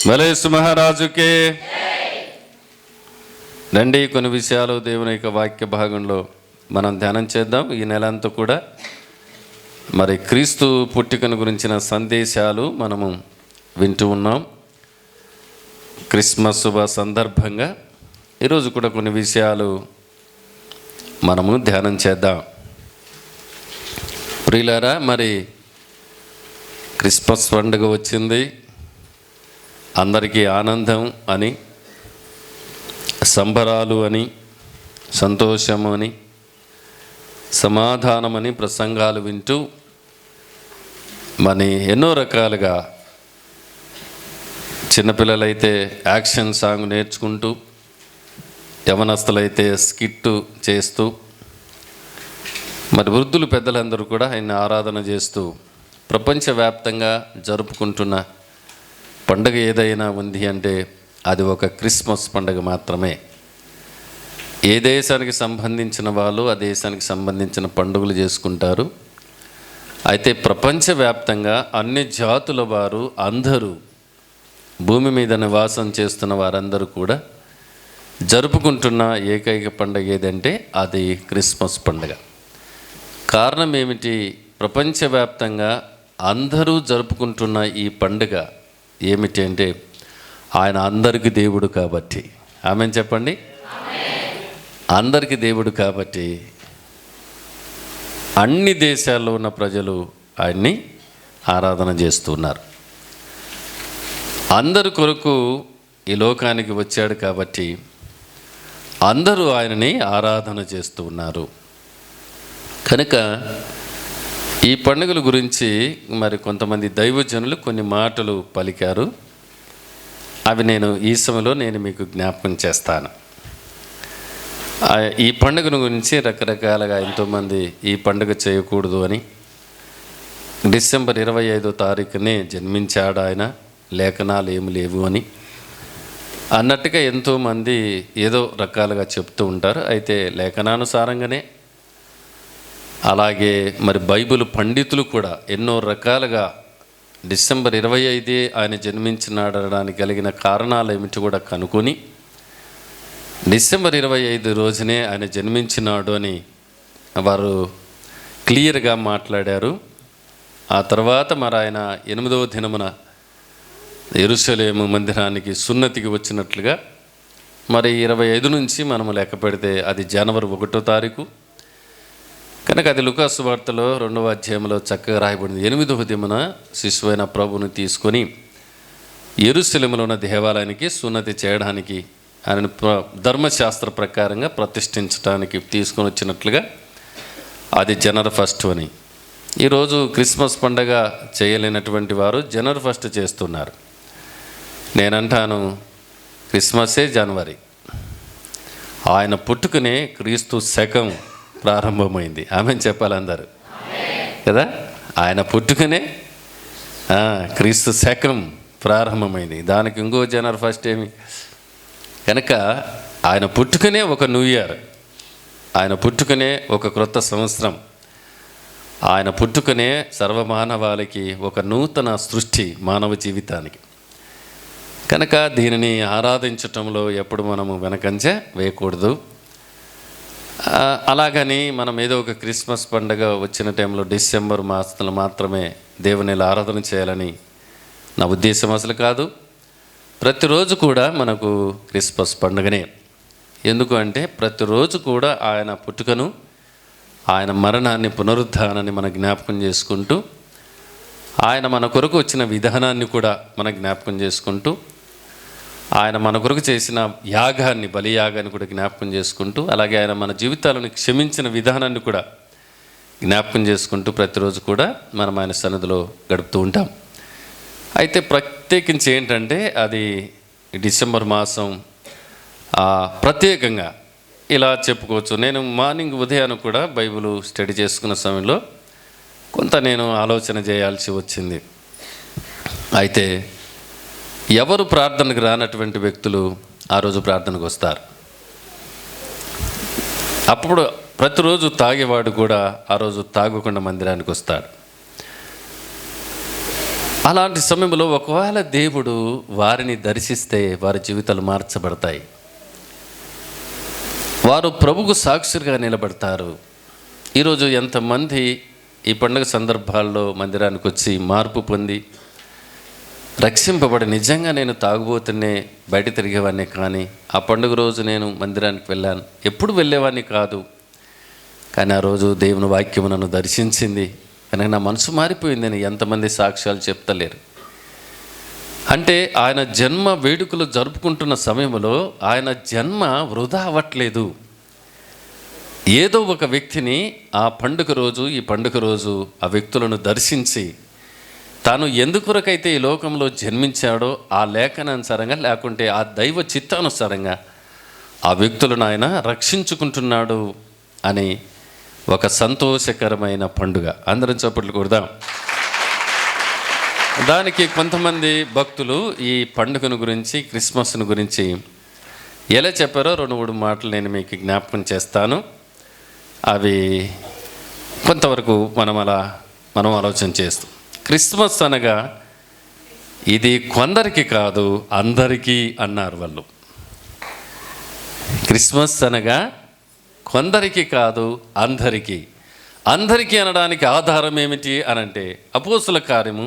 మలేసు మహారాజుకే రండి. కొన్ని విషయాలు దేవుని యొక్క వాక్య భాగంలో మనం ధ్యానం చేద్దాం. ఈ నెలంతా కూడా మరి క్రీస్తు పుట్టుకను గురించిన సందేశాలు మనము వింటూ ఉన్నాం. క్రిస్మస్ శుభ సందర్భంగా ఈరోజు కూడా కొన్ని విషయాలు మనము ధ్యానం చేద్దాం. ప్రియులారా, మరి క్రిస్మస్ పండుగ వచ్చింది. అందరికీ ఆనందం అని, సంబరాలు అని, సంతోషము అని, సమాధానమని ప్రసంగాలు వింటూ మరి ఎన్నో రకాలుగా చిన్నపిల్లలైతే యాక్షన్ సాంగ్ నేర్చుకుంటూ, యవనస్తులైతే స్కిట్ చేస్తూ, మరి వృద్ధులు పెద్దలందరూ కూడా ఆయన ఆరాధన చేస్తూ ప్రపంచవ్యాప్తంగా జరుపుకుంటున్న పండుగ ఏదైనా ఉంది అంటే అది ఒక క్రిస్మస్ పండుగ మాత్రమే. ఏ దేశానికి సంబంధించిన వాళ్ళు ఆ దేశానికి సంబంధించిన పండుగలు చేసుకుంటారు. అయితే ప్రపంచవ్యాప్తంగా అన్ని జాతుల వారు అందరూ, భూమి మీద నివాసం చేస్తున్న వారందరూ కూడా జరుపుకుంటున్న ఏకైక పండుగ ఏదంటే అది క్రిస్మస్ పండుగ. కారణం ఏమిటి? ప్రపంచవ్యాప్తంగా అందరూ జరుపుకుంటున్న ఈ పండుగ ఏమిటి అంటే ఆయన అందరికీ దేవుడు కాబట్టి. ఆమెన్ చెప్పండి. అందరికీ దేవుడు కాబట్టి అన్ని దేశాల్లో ఉన్న ప్రజలు ఆయన్ని ఆరాధన చేస్తున్నారు. అందరి కొరకు ఈ లోకానికి వచ్చాడు కాబట్టి అందరూ ఆయనని ఆరాధన చేస్తూ ఉన్నారు. కనుక ఈ పండుగల గురించి మరి కొంతమంది దైవజనులు కొన్ని మాటలు పలికారు. అవి ఈ సమయంలో నేను మీకు జ్ఞాపకం చేస్తాను. ఈ పండుగను గురించి రకరకాలుగా ఎంతోమంది ఈ పండుగ చేయకూడదు అని, డిసెంబర్ 25వ తారీఖునే జన్మించాడు ఆయన, లేఖనాలు ఏమి లేవు అని అన్నట్టుగా ఎంతోమంది ఏదో రకాలుగా చెప్తూ ఉంటారు. అయితే లేఖనానుసారంగానే, అలాగే మరి బైబిల్ పండితులు కూడా ఎన్నో రకాలుగా డిసెంబర్ 25 ఆయన జన్మించినాడడానికి కలిగిన కారణాలు ఏమిటి కూడా కనుక్కొని డిసెంబర్ 25 రోజునే ఆయన జన్మించినాడు అని వారు క్లియర్గా మాట్లాడారు. ఆ తర్వాత మరి ఆయన 8వ దినమున యెరూషలేము మందిరానికి సున్నతికి వచ్చినట్లుగా మరి 25 నుంచి మనము లెక్క పెడితే అది జనవరి 1వ తారీఖు. కనుక అది లూకా సువార్తలో 2వ అధ్యాయంలో చక్కగా రాయబడింది. 8వ దినమున శిశువైన ప్రభువుని తీసుకొని యెరూషలేములో ఉన్న దేవాలయానికి సున్నతి చేయడానికి, ఆయన ధర్మశాస్త్ర ప్రకారంగా ప్రతిష్ఠించడానికి తీసుకొని వచ్చినట్లుగా అది జనవరి 1 అని. ఈరోజు క్రిస్మస్ పండుగ చేయలేనటువంటి వారు జనవరి 1 చేస్తున్నారు. నేనంటాను క్రిస్మసే జనవరి. ఆయన పుట్టుకనే క్రీస్తు శకం ప్రారంభమైంది. ఆమెను చెప్పాలి అందరూ కదా. ఆయన పుట్టుకనే క్రీస్తు శకం ప్రారంభమైంది. దానికి ఇంకో జనవరి 1 ఏమి? కనుక ఆయన పుట్టుకనే ఒక న్యూ ఇయర్, ఆయన పుట్టుకనే ఒక క్రొత్త సంవత్సరం, ఆయన పుట్టుకనే సర్వమానవాళికి ఒక నూతన సృష్టి మానవ జీవితానికి. కనుక దీనిని ఆరాధించటంలో ఎప్పుడు మనము వెనకంజ వేయకూడదు. అలాగని మనం ఏదో ఒక క్రిస్మస్ పండుగ వచ్చిన టైంలో డిసెంబర్ మాసంలో మాత్రమే దేవుని ఆరాధన చేయాలని నా ఉద్దేశం అసలు కాదు. ప్రతిరోజు కూడా మనకు క్రిస్మస్ పండుగనే. ఎందుకు అంటే ప్రతిరోజు కూడా ఆయన పుట్టుకను, ఆయన మరణాన్ని, పునరుద్ధానాన్ని మనం జ్ఞాపకం చేసుకుంటూ, ఆయన మన కొరకు వచ్చిన విధానాన్ని కూడా మనం జ్ఞాపకం చేసుకుంటూ, ఆయన మన కొరకు చేసిన యాగాన్ని, బలియాగాన్ని కూడా జ్ఞాపకం చేసుకుంటూ, అలాగే ఆయన మన జీవితాలను క్షమించిన విధానాన్ని కూడా జ్ఞాపకం చేసుకుంటూ ప్రతిరోజు కూడా మనం ఆయన సన్నిధిలో గడుపుతూ ఉంటాం. అయితే ప్రత్యేకించి ఏంటంటే అది డిసెంబర్ మాసం ప్రత్యేకంగా ఇలా చెప్పుకోవచ్చు. నేను మార్నింగ్ ఉదయాన్ని కూడా బైబిల్ స్టడీ చేసుకున్న సమయంలో కొంత నేను ఆలోచన చేయాల్సి వచ్చింది. అయితే ఎవరు ప్రార్థనకు రానటువంటి వ్యక్తులు ఆ రోజు ప్రార్థనకు వస్తారు. అప్పుడు ప్రతిరోజు తాగేవాడు కూడా ఆ రోజు తాగకుండా మందిరానికి వస్తాడు. అలాంటి సమయంలో ఒకవేళ దేవుడు వారిని దర్శిస్తే వారి జీవితాలు మార్చబడతాయి, వారు ప్రభువుకు సాక్షులుగా నిలబడతారు. ఈరోజు ఎంతమంది ఈ పండుగ సందర్భాల్లో మందిరానికి వచ్చి మార్పు పొంది రక్షింపబడి నిజంగా నేను తాగుబోతున్నే బయట తిరిగేవాడిని, కానీ ఆ పండుగ రోజు నేను మందిరానికి వెళ్ళాను, ఎప్పుడు వెళ్ళేవాడిని కాదు, కానీ ఆ రోజు దేవుని వాక్యము నన్ను దర్శించింది, కనుక నా మనసు మారిపోయిందని ఎంతమంది సాక్ష్యాలు చెప్తలేరు. అంటే ఆయన జన్మ వేడుకలు జరుపుకుంటున్న సమయంలో ఆయన జన్మ వృధా అవ్వట్లేదు. ఏదో ఒక వ్యక్తిని ఆ పండుగ రోజు, ఈ పండుగ రోజు ఆ వ్యక్తులను దర్శించి తాను ఎందుకొరకైతే ఈ లోకంలో జన్మించాడో ఆ లేఖనానుసారంగా, లేకుంటే ఆ దైవ చిత్తానుసారంగా ఆ వ్యక్తులను ఆయన రక్షించుకుంటున్నాడు అని ఒక సంతోషకరమైన పండుగ. అందరం చప్పట్లు కొడదాం. దానికి కొంతమంది భక్తులు ఈ పండుగను గురించి, క్రిస్మస్ను గురించి ఎలా చెప్పారో 2-3 మాటలు నేను మీకు జ్ఞాపకం చేస్తాను. అవి కొంతవరకు మనం ఆలోచన చేస్తాం. క్రిస్మస్ అనగా ఇది కొందరికి కాదు అందరికీ అన్నారు వాళ్ళు. క్రిస్మస్ అనగా కొందరికి కాదు అందరికీ. అందరికీ అనడానికి ఆధారం ఏమిటి అనంటే అపోస్తుల కార్యము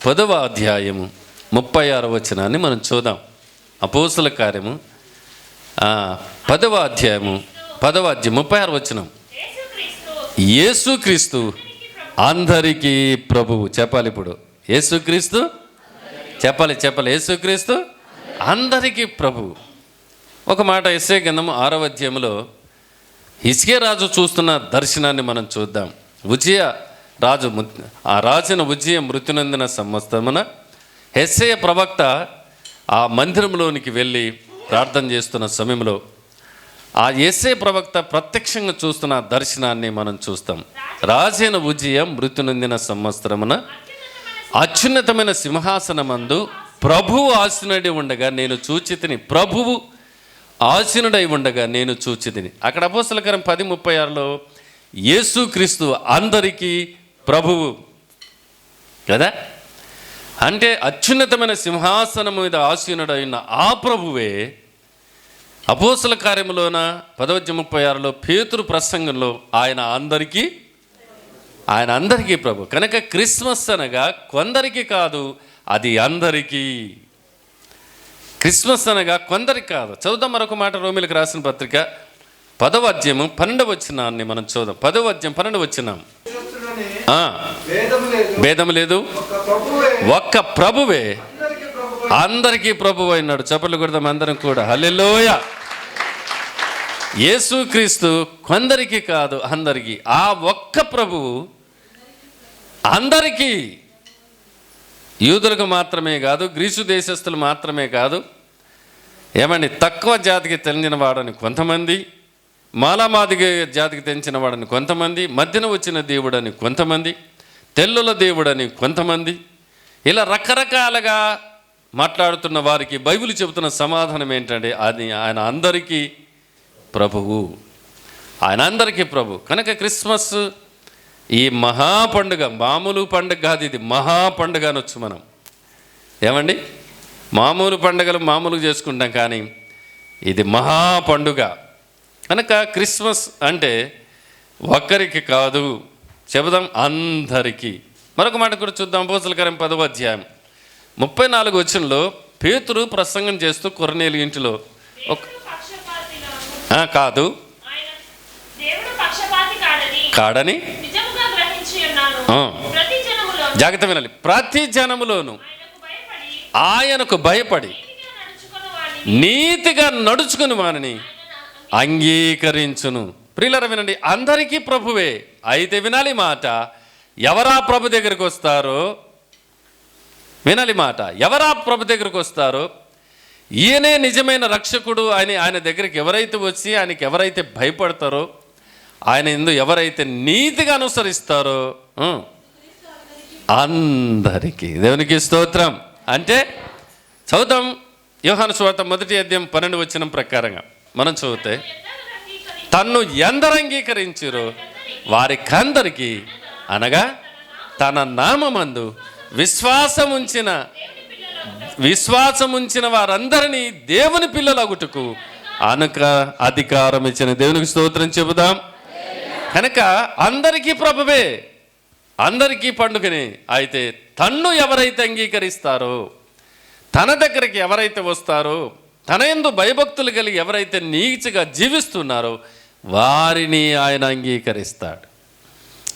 10వ అధ్యాయము 36వ వచనాన్ని మనం చూద్దాం. అపోస్తుల కార్యము 10వ అధ్యాయము 36వ వచనం. యేసుక్రీస్తు అందరికీ ప్రభువు. చెప్పాలి ఇప్పుడు, యేసుక్రీస్తు చెప్పాలి. యేసుక్రీస్తు అందరికీ ప్రభువు. ఒక మాట యెషయా గ్రంథము 6వ అధ్యాయంలో హిజ్కియా రాజు చూస్తున్న దర్శనాన్ని మనం చూద్దాం. రాజైన ఉజ్జియా మృతి నొందిన సంవత్సరమున యెషయా ప్రవక్త ఆ మందిరంలోనికి వెళ్ళి ప్రార్థన చేస్తున్న సమయంలో ఆ యెషయా ప్రవక్త ప్రత్యక్షంగా చూస్తున్న దర్శనాన్ని మనం చూస్తాం. రాజైన ఉజ్జియా మృతి నొందిన సంవత్సరమున అత్యున్నతమైన సింహాసనమందు ప్రభువు ఆసీనుడై ఉండగా నేను చూచితిని. ప్రభువు ఆసీనుడై ఉండగా నేను చూచితిని. అక్కడ అపోస్తల కార్యం 10:36లో యేసుక్రీస్తు అందరికీ ప్రభువు కదా. అంటే అత్యున్నతమైన సింహాసనం మీద ఆసీనుడైన ఆ ప్రభువే అపోస్తల కార్యములోన 10:36లో పేతురు ప్రసంగంలో ఆయన అందరికీ ప్రభు. కనుక క్రిస్మస్ అనగా కొందరికి కాదు, అది అందరికీ. క్రిస్మస్ అనగా కొందరికి కాదు. చదువుదాం మరొక మాట. రోమీలకు రాసిన పత్రిక 10వ అధ్యాయము 12వ వచనాన్ని మనం చూద్దాం. 10వ అధ్యాయం 12వ వచనం. భేదము లేదు, ఒక్క ప్రభువే అందరికీ ప్రభువు అయినాడు. చప్పట్లు కొడదాం అందరం కూడా. హల్లెలూయా. యేసుక్రీస్తు కొందరికి కాదు అందరికీ. ఆ ఒక్క ప్రభువు అందరికీ, యూదులకు మాత్రమే కాదు, గ్రీసు దేశస్తులు మాత్రమే కాదు, ఏమని తక్కువ జాతికి చెందిన వాడని కొంతమంది, మాలామాదిగ జాతికి తెంచిన వాడని కొంతమంది, మధ్యన వచ్చిన దేవుడని కొంతమంది, తెల్లుల దేవుడని కొంతమంది, ఇలా రకరకాలుగా మాట్లాడుతున్న వారికి బైబిల్ చెబుతున్న సమాధానం ఏంటంటే అది ఆయన అందరికీ ప్రభువు. ఆయన అందరికీ ప్రభు. కనుక క్రిస్మస్ ఈ మహాపండుగ, మామూలు పండుగ కాదు, ఇది మహాపండుగ అనొచ్చు మనం. ఏమండి, మామూలు పండుగలు మామూలుగా చేసుకుంటాం, కానీ ఇది మహాపండుగ. కనుక క్రిస్మస్ అంటే ఒక్కరికి కాదు, చెబుదాం అందరికీ. మరొక మాట కూడా చూద్దాం. అపోస్తల కార్యం 10వ అధ్యాయం 34వ వచనంలో పేతురు ప్రసంగం చేస్తూ కొర్నేలి ఇంటిలో కాదు కాడని జాగ్రత్త వినాలి. ప్రతి జనములోను ఆయనకు భయపడి నీతిగా నడుచుకుని వానిని అంగీకరించును. ప్రియులారా వినండి, అందరికీ ప్రభువే. అయితే వినాలి మాట, ఎవరా ప్రభు దగ్గరికి వస్తారో వినాలి మాట. ఎవరా ప్రభు దగ్గరికి వస్తారో, ఈయనే నిజమైన రక్షకుడు అని ఆయన దగ్గరికి ఎవరైతే వచ్చి ఆయనకి ఎవరైతే భయపడతారో, ఆయన ఎందు ఎవరైతే నీతిగా అనుసరిస్తారో అందరికీ. దేవునికి స్తోత్రం. అంటే చదువుతాం. యోహాను సువార్త 1వ అధ్యాయం 12వ వచనం ప్రకారంగా మనం చదివితే, తన్ను ఎందరు అంగీకరించురో వారికందరికీ, అనగా తన నామమందు విశ్వాసం ఉంచిన వారందరినీ దేవుని పిల్లలగుటకు అధికారం ఇచ్చిన దేవునికి స్తోత్రం చెబుదాం. కనుక అందరికీ ప్రభువే, అందరికీ పండుగనే. అయితే తన్ను ఎవరైతే అంగీకరిస్తారో, తన దగ్గరికి ఎవరైతే వస్తారో, తన యందు భయభక్తులు కలిగి ఎవరైతే నీతిగా జీవిస్తున్నారో వారిని ఆయన అంగీకరిస్తాడు.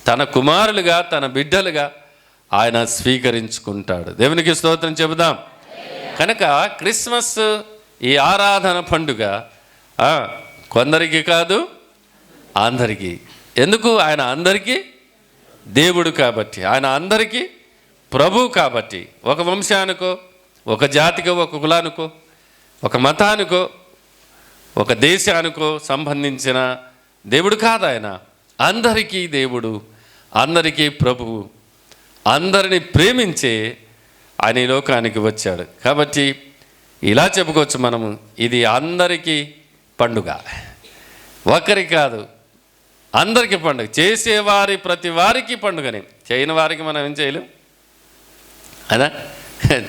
తన కుమారులుగా, తన బిడ్డలుగా ఆయన స్వీకరించుకుంటాడు. దేవునికి స్తోత్రం చెబుదాం. కనుక క్రిస్మస్ ఈ ఆరాధన పండుగ కొందరికి కాదు, అందరికీ. ఎందుకు? ఆయన అందరికీ దేవుడు కాబట్టి, ఆయన అందరికీ ప్రభు కాబట్టి. ఒక వంశానికో, ఒక జాతికో, ఒక కులానికో, ఒక మతానికో, ఒక దేశానికో సంబంధించిన దేవుడు కాదు. ఆయన అందరికీ దేవుడు, అందరికీ ప్రభువు, అందరినీ ప్రేమించే ఆయన ఈ లోకానికి వచ్చాడు. కాబట్టి ఇలా చెప్పుకోవచ్చు మనము, ఇది అందరికీ పండుగ, ఒకరికి కాదు, అందరికీ పండుగ. చేసేవారి ప్రతి వారికి పండుగనే. చేయని వారికి మనం ఏం చేయలేం అదా,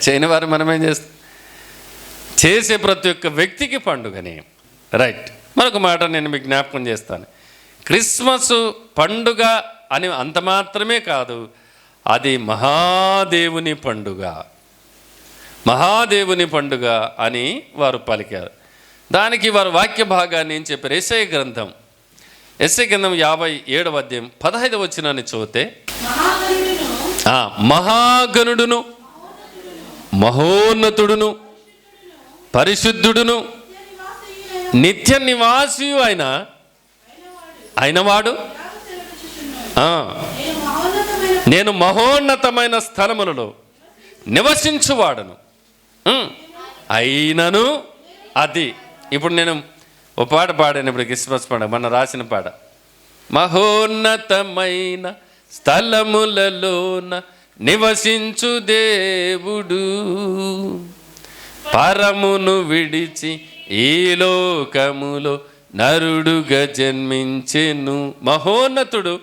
చేయని వారు మనం ఏం చేస్తాం? చేసే ప్రతి ఒక్క వ్యక్తికి పండుగనే. రైట్. మరొక మాట నేను మీకు జ్ఞాపకం చేస్తాను. క్రిస్మస్ పండుగ అని అంత మాత్రమే కాదు, అది మహాదేవుని పండుగ. మహాదేవుని పండుగ అని వారు పలికారు. దానికి వారు వాక్య భాగాన్ని ఏం చెప్పారు? యెషయా గ్రంథం 57వ అధ్యాయం 15వ వచనాన్ని చదివితే, మహాగణుడును మహోన్నతుడును పరిశుద్ధుడును నిత్య నివాసియు అయినవాడు నేను మహోన్నతమైన స్థలములలో నివసించువాడను అయినను. అది ఇప్పుడు నేను ఒక పాట పాడాను, ఇప్పుడు క్రిస్మస్ పాట మన రాసిన పాట. మహోన్నతమైన స్థలములలోన నివసించు దేవుడు పరమును విడిచి ఈ లోకములో నరుడుగా జన్మించెను. మహోన్నతుడు,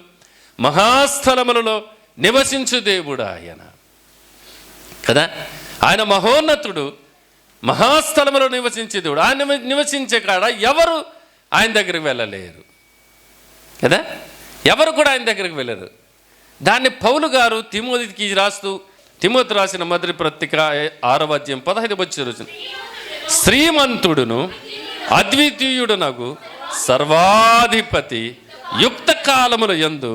మహాస్థలములలో నివసించు దేవుడు ఆయన కదా. ఆయన మహోన్నతుడు, మహాస్థలములో నివసించే దేవుడు. ఆయన నివసించే కాడ ఎవరు ఆయన దగ్గరికి వెళ్ళలేరు కదా, ఎవరు కూడా ఆయన దగ్గరికి వెళ్ళరు. దాన్ని పౌలు గారు తిమోతి రాసిన మొదటి పత్రిక 6వ అధ్యాయం 15వ వచనం, శ్రీమంతుడును అద్వితీయుడునగు సర్వాధిపతి యుక్త కాలముల యందు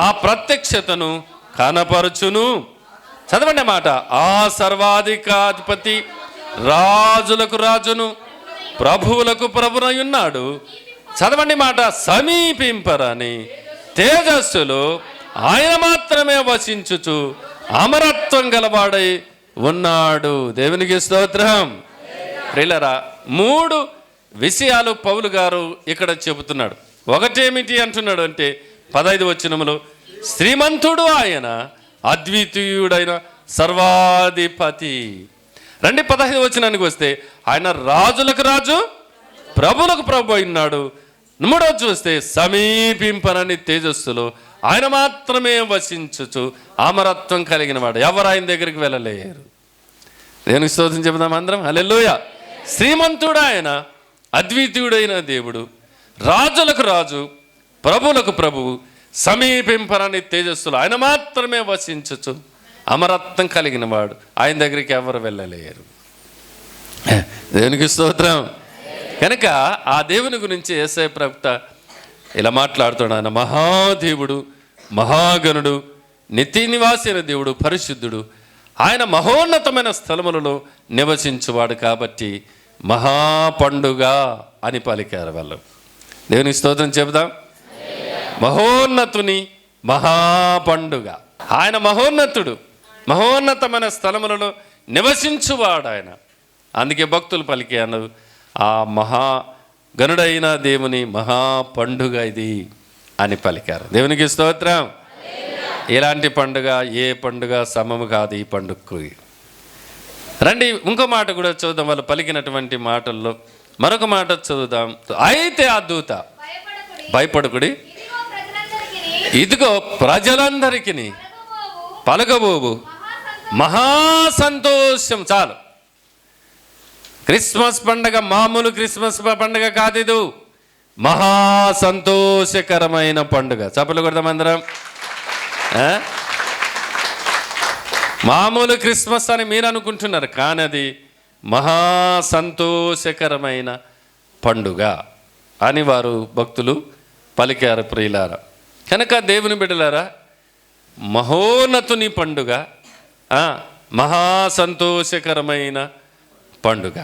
ఆ ప్రత్యక్షతను కనపరచును. చదవండి మాట. ఆ సర్వాధికాధిపతి రాజులకు రాజును ప్రభువులకు ప్రభునై ఉన్నాడు. చదవండి మాట. సమీపింపరని తేజస్సులో ఆయన మాత్రమే వసించుచు అమరత్వం గలవాడై ఉన్నాడు. దేవునికి స్తోత్రం. ప్రియులారా, 3 విషయాలు పౌలు గారు ఇక్కడ చెబుతున్నాడు. ఒకటేమిటి అంటున్నాడు అంటే 15వ వచనములో, శ్రీమంతుడు ఆయన, అద్వితీయుడైన సర్వాధిపతి. 15వ వచనానికి వస్తే, ఆయన రాజులకు రాజు, ప్రభులకు ప్రభు అయినాడు. 3వ చూస్తే, సమీపింపనని తేజస్సులో ఆయన మాత్రమే వసించుచు అమరత్వం కలిగిన వాడు. ఎవరు ఆయన దగ్గరికి వెళ్ళలేరు. దేనికి స్తోత్రం చెబుదాం అందరం. హల్లెలూయా. శ్రీమంతుడు ఆయన, అద్వితీయుడైన దేవుడు, రాజులకు రాజు, ప్రభులకు ప్రభువు, సమీపింపరని తేజస్సులు ఆయన మాత్రమే వసించుచు అమరత్వం కలిగిన వాడు. ఆయన దగ్గరికి ఎవరు వెళ్ళలేరు. దేవునికి స్తోత్రం. కనుక ఆ దేవుని గురించి యేసయ్య ప్రవక్త ఇలా మాట్లాడుతున్నాడు. ఆయన మహాదేవుడు, మహాగణుడు, నిత్య నివాసి అయిన దేవుడు, పరిశుద్ధుడు. ఆయన మహోన్నతమైన స్థలములలో నివసించువాడు కాబట్టి మహాపండుగ అని పలికారు వాళ్ళు. దేవునికి స్తోత్రం చెబుదాం. మహోన్నతుని మహాపండుగ. ఆయన మహోన్నతుడు, మహోన్నతమైన స్థలములలో నివసించువాడు ఆయన. అందుకే భక్తులు పలికాను, ఆ మహాగణుడైన దేవుని మహాపండుగ ఇది అని పలికారు. దేవునికి స్తోత్రం. ఇలాంటి పండుగ ఏ పండుగ సమము కాదు ఈ పండుగకు. రండి ఇంకో మాట కూడా చూద్దాం. వాళ్ళు పలికినటువంటి మాటల్లో మరొక మాట చదువుదాం. అయితే ఆ దూత, భయపడకుడి, ఇదిగో ప్రజలందరికీ పలకబోవు మహా సంతోషం. చాలు. క్రిస్మస్ పండగ మామూలు క్రిస్మస్ పండగ కాదు, ఇది మహా సంతోషకరమైన పండుగ. చప్పట్లు కొడదాం అందరం. మామూలు క్రిస్మస్ అని మీరు అనుకుంటున్నారు, కానీ అది మహా సంతోషకరమైన పండుగ అని వారు భక్తులు పలికారు. ప్రియులారా, కనుక దేవుని బిడ్డలారా, మహోన్నతుని పండుగ, మహా సంతోషకరమైన పండుగ.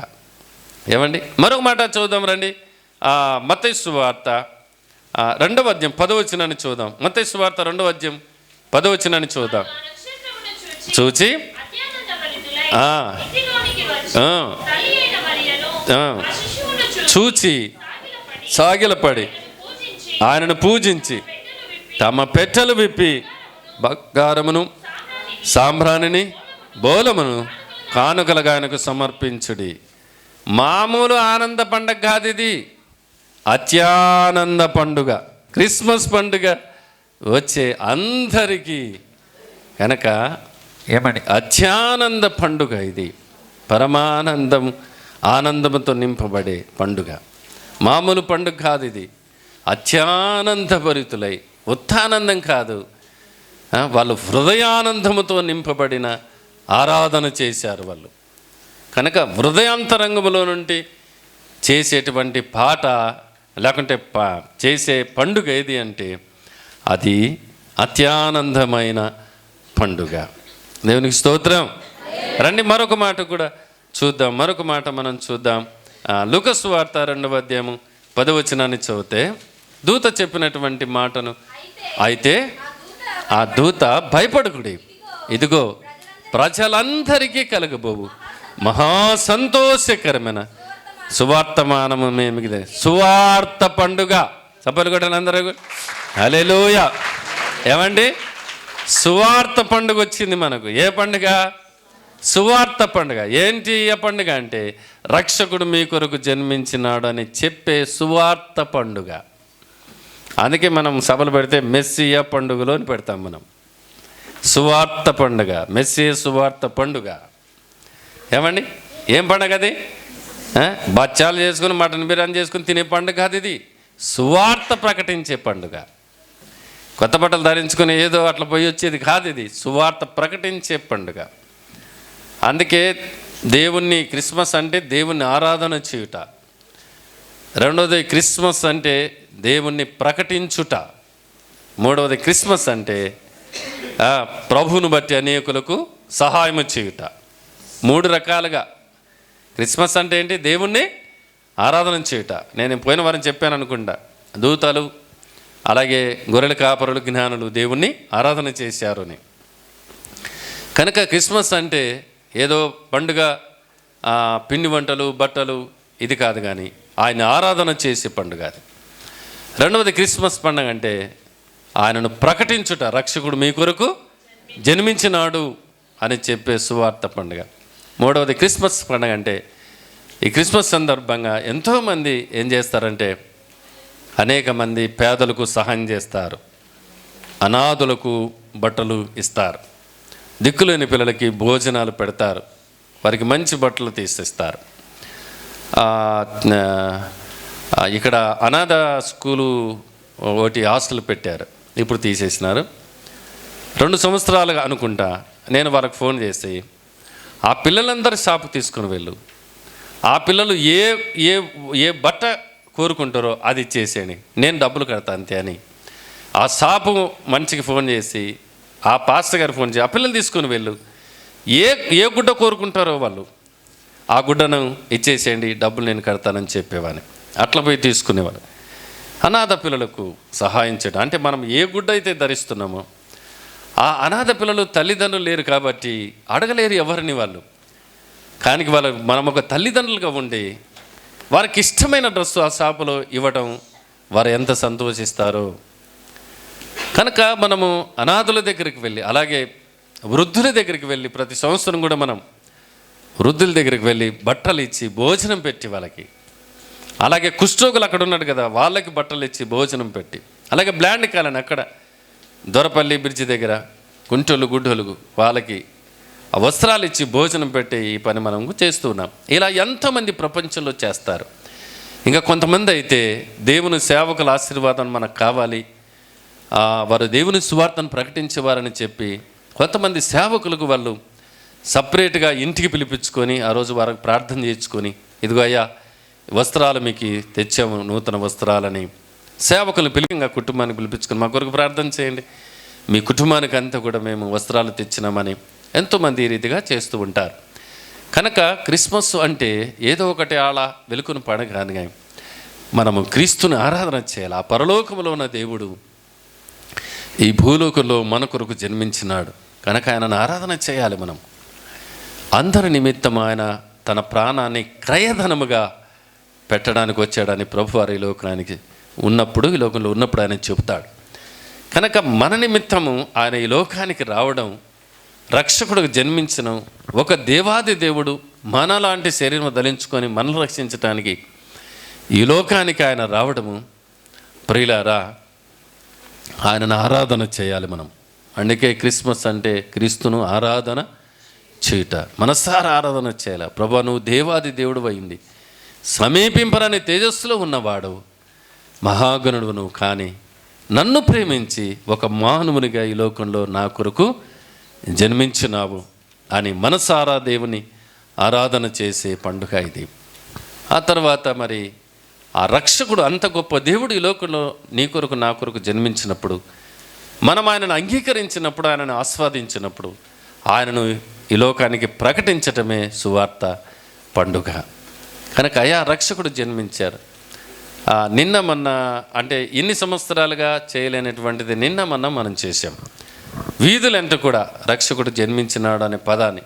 ఏమండి, మరొక మాట చూద్దాం రండి. మత్తయి సువార్త 2వ అధ్యాయం 10వ వచనాన్ని చూద్దాం. మత్తయి సువార్త 2వ అధ్యాయం 10వ వచనాన్ని చూద్దాం. చూచి చూచి సాగిలపడి ఆయనను పూజించి తమ పెట్టెలు విప్పి బంగారమును సాంబ్రాణిని బోలమును కానుకలుగా ఆయనకు సమర్పించుడి. మామూలు ఆనంద పండుగ కాదు, ఇది అత్యానంద పండుగ. క్రిస్మస్ పండుగ వచ్చే అందరికీ కనుక ఏమని అత్యానంద పండుగ. ఇది పరమానందం, ఆనందంతో నింపబడే పండుగ. మామూలు పండుగ కాదు, ఇది అత్యానందభరితులై, ఉత్తానందం కాదు, వాళ్ళు హృదయానందముతో నింపబడిన ఆరాధన చేశారు వాళ్ళు. కనుక హృదయాంతరంగంలో నుండి చేసేటువంటి పాట లేకుంటే చేసే పండుగ ఏది అంటే అది అత్యానందమైన పండుగ. దేవునికి స్తోత్రం. రండి మరొక మాట కూడా చూద్దాం. మరొక మాట మనం చూద్దాం. లూకా సువార్త 2వ అధ్యాయం 10వ వచనాన్ని చదివితే దూత చెప్పినటువంటి మాటను, అయితే ఆ దూత భయపడకుడి, ఇదిగో ప్రజలందరికీ కలగబోవు మహా సంతోషకరమైన సువార్తమానము మేమిదే. సువార్త పండుగ. చప్పలు కొట్టండి అందరూ. హల్లెలూయా. ఏమండి, సువార్త పండుగ వచ్చింది మనకు. ఏ పండుగ? సువార్త పండుగ. ఏంటి ఆ పండుగ అంటే రక్షకుడు మీ కొరకు జన్మించినాడు అని చెప్పే సువార్త పండుగ. అందుకే మనం సభలు పెడితే మెస్సియా పండుగలో అని పెడతాం మనం. సువార్త పండుగ, మెస్సియా సువార్త పండుగ. ఏమండి, ఏం పండుగ అది? బచ్చాలు చేసుకుని మటన్ బిర్యానీ చేసుకుని తినే పండుగ కాదు, ఇది సువార్త ప్రకటించే పండుగ. కొత్త బట్టలు ధరించుకుని ఏదో అట్లా పోయి వచ్చేది కాదు, ఇది సువార్త ప్రకటించే పండుగ. అందుకే దేవుణ్ణి, క్రిస్మస్ అంటే దేవుణ్ణి ఆరాధన చేయుట. రెండవది క్రిస్మస్ అంటే దేవుణ్ణి ప్రకటించుట. మూడవది క్రిస్మస్ అంటే ప్రభువును బట్టి అనేకులకు సహాయం చేయుట. 3 రకాలుగా. క్రిస్మస్ అంటే ఏంటి? దేవుణ్ణి ఆరాధన చేయుట. నేను పోయిన వారం చెప్పాను అనుకుంటా, దూతలు అలాగే గొర్రెల కాపరులు జ్ఞానులు దేవుణ్ణి ఆరాధన చేశారు అని. కనుక క్రిస్మస్ అంటే ఏదో పండుగ, పిండి వంటలు, బట్టలు, ఇది కాదు, కానీ ఆయన ఆరాధన చేసే పండుగ అది. రెండవది క్రిస్మస్ పండుగ అంటే ఆయనను ప్రకటించుట, రక్షకుడు మీ కొరకు జన్మించినాడు అని చెప్పే సువార్త పండుగ. మూడవది క్రిస్మస్ పండుగ అంటే ఈ క్రిస్మస్ సందర్భంగా ఎంతోమంది ఏం చేస్తారంటే అనేక మంది పేదలకు సహాయం చేస్తారు, అనాథులకు బట్టలు ఇస్తారు, దిక్కులేని పిల్లలకి భోజనాలు పెడతారు, వారికి మంచి బట్టలు తీసిస్తారు. ఇక్కడ అనాథ స్కూలు ఒకటి హాస్టల్ పెట్టారు, ఇప్పుడు తీసేసినారు. 2 సంవత్సరాలుగా అనుకుంటా నేను వాళ్ళకి ఫోన్ చేసి ఆ పిల్లలందరూ షాపు తీసుకుని వెళ్ళు, ఆ పిల్లలు ఏ ఏ ఏ బట్ట కోరుకుంటారో అది ఇచ్చేసేయండి, నేను డబ్బులు కడతా అంతే అని ఆ షాపు మనిషికి ఫోన్ చేసి, ఆ పాస్టర్ గారు ఫోన్ చేసి ఆ పిల్లలు తీసుకుని వెళ్ళు, ఏ గుడ్డ కోరుకుంటారో వాళ్ళు ఆ గుడ్డను ఇచ్చేసేయండి, డబ్బులు నేను కడతానని చెప్పేవాడిని. అట్లా పోయి తీసుకునేవాడు. అనాథ పిల్లలకు సహాయం చేయడం అంటే మనం ఏ గుడ్డ అయితే ధరిస్తున్నామో ఆ అనాథ పిల్లలు తల్లిదండ్రులు లేరు కాబట్టి అడగలేరు ఎవరిని వాళ్ళు. కానీ మనం ఒక తల్లిదండ్రులుగా ఉండి వారికి ఇష్టమైన డ్రెస్సు ఆ షాపులో ఇవ్వడం వారు ఎంత సంతోషిస్తారో. కనుక మనము అనాథుల దగ్గరికి వెళ్ళి, అలాగే వృద్ధుల దగ్గరికి వెళ్ళి, ప్రతి సంవత్సరం కూడా మనం వృద్ధుల దగ్గరికి వెళ్ళి బట్టలు ఇచ్చి భోజనం పెట్టి వాళ్ళకి, అలాగే కుష్ఠరోగులు అక్కడ ఉన్నాడు కదా వాళ్ళకి బట్టలు ఇచ్చి భోజనం పెట్టి, అలాగే బ్లాండ్ కాలని అక్కడ దొరపల్లి బ్రిడ్జి దగ్గర గుంటోళ్ళు గుడ్డోలు వాళ్ళకి ఆ వస్త్రాలు ఇచ్చి భోజనం పెట్టే ఈ పని మనం చేస్తూ ఉన్నాం. ఇలా ఎంతోమంది ప్రపంచంలో చేస్తారు. ఇంకా కొంతమంది అయితే దేవుని సేవకుల ఆశీర్వాదం మనకు కావాలి, వారు దేవుని సువార్తను ప్రకటించేవారని చెప్పి కొంతమంది సేవకులకు వాళ్ళు సపరేట్గా ఇంటికి పిలిపించుకొని ఆ రోజు వారికి ప్రార్థన చేయించుకొని, ఇదిగో అయ్యా వస్త్రాలు మీకు తెచ్చాము, నూతన వస్త్రాలని సేవకులను పిలిపింగా కుటుంబాన్ని పిలిపించుకొని మా కొరకు ప్రార్థన చేయండి, మీ కుటుంబానికి అంతా కూడా మేము వస్త్రాలు తెచ్చినామని ఎంతోమంది ఈ రీతిగా చేస్తూ ఉంటారు. కనుక క్రిస్మస్ అంటే ఏదో ఒకటి అలా వెలుకుని పండుగ, మనము క్రీస్తుని ఆరాధన చేయాలి. ఆ పరలోకములో ఉన్న దేవుడు ఈ భూలోకంలో మన కొరకు జన్మించినాడు కనుక ఆయనను ఆరాధన చేయాలి. మనం అందరి నిమిత్తం ఆయన తన ప్రాణాన్ని క్రయధనముగా పెట్టడానికి వచ్చాడని ప్రభువారు ఈ లోకానికి ఉన్నప్పుడు, ఈ లోకంలో ఉన్నప్పుడు ఆయన చెబుతాడు. కనుక మన నిమిత్తము ఆయన ఈ లోకానికి రావడం, రక్షకుడికి జన్మించడం, ఒక దేవాది దేవుడు మనలాంటి శరీరం ధరించుకొని మనల్ని రక్షించడానికి ఈ లోకానికి ఆయన రావడము, ప్రియులారా ఆయనను ఆరాధన చేయాలి మనం. అందుకే క్రిస్మస్ అంటే క్రీస్తును ఆరాధన చేయుట, మనసారా ఆరాధన చేయాలి. ప్రభా నువ్వు దేవాది దేవుడు అయింది, సమీపింపరాని తేజస్సులో ఉన్నవాడు, మహాగణుడు నువ్వు, కానీ నన్ను ప్రేమించి ఒక మానవునిగా ఈ లోకంలో నా కొరకు జన్మించినావు అని మనసారా దేవుని ఆరాధన చేసే పండుగ ఇది. ఆ తర్వాత మరి ఆ రక్షకుడు అంత గొప్ప దేవుడు ఈ లోకంలో నీ కొరకు నా కొరకు జన్మించినప్పుడు, మనం ఆయనను అంగీకరించినప్పుడు, ఆయనను ఆస్వాదించినప్పుడు, ఆయనను ఈ లోకానికి ప్రకటించటమే సువార్త పండుగ. కనుక అయా రక్షకుడు జన్మించారు. నిన్న మొన్న అంటే ఇన్ని సంవత్సరాలుగా చేయలేనటువంటిది నిన్న మొన్న మనం చేశాం. వీధులంటే కూడా రక్షకుడు జన్మించినాడు అనే పదాన్ని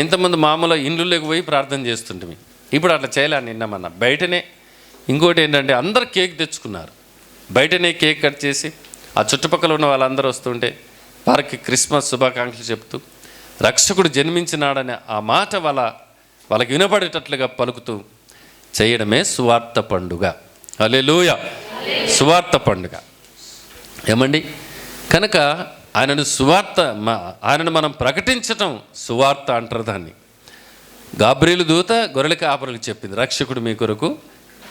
ఇంతమంది మామూలుగా ఇండ్లలోకి పోయి ప్రార్థన చేస్తుంటే ఇప్పుడు అట్లా చేయలే. నిన్న మొన్న బయటనే, ఇంకోటి ఏంటంటే అందరు కేక్ తెచ్చుకున్నారు, బయటనే కేక్ కట్ చేసి ఆ చుట్టుపక్కల ఉన్న వాళ్ళందరూ వస్తుంటే వారికి క్రిస్మస్ శుభాకాంక్షలు చెప్తూ రక్షకుడు జన్మించినాడనే ఆ మాట వాళ్ళకి వినపడేటట్లుగా పలుకుతూ చేయడమే సువార్త పండుగ. హల్లెలూయా, సువార్త పండుగ ఏమండి. కనుక ఆయనను మనం ప్రకటించటం సువార్త అంటారు దాన్ని. గాబ్రియేలు దూత గొర్రెల కాపరులకు చెప్పింది, రక్షకుడు మీ కొరకు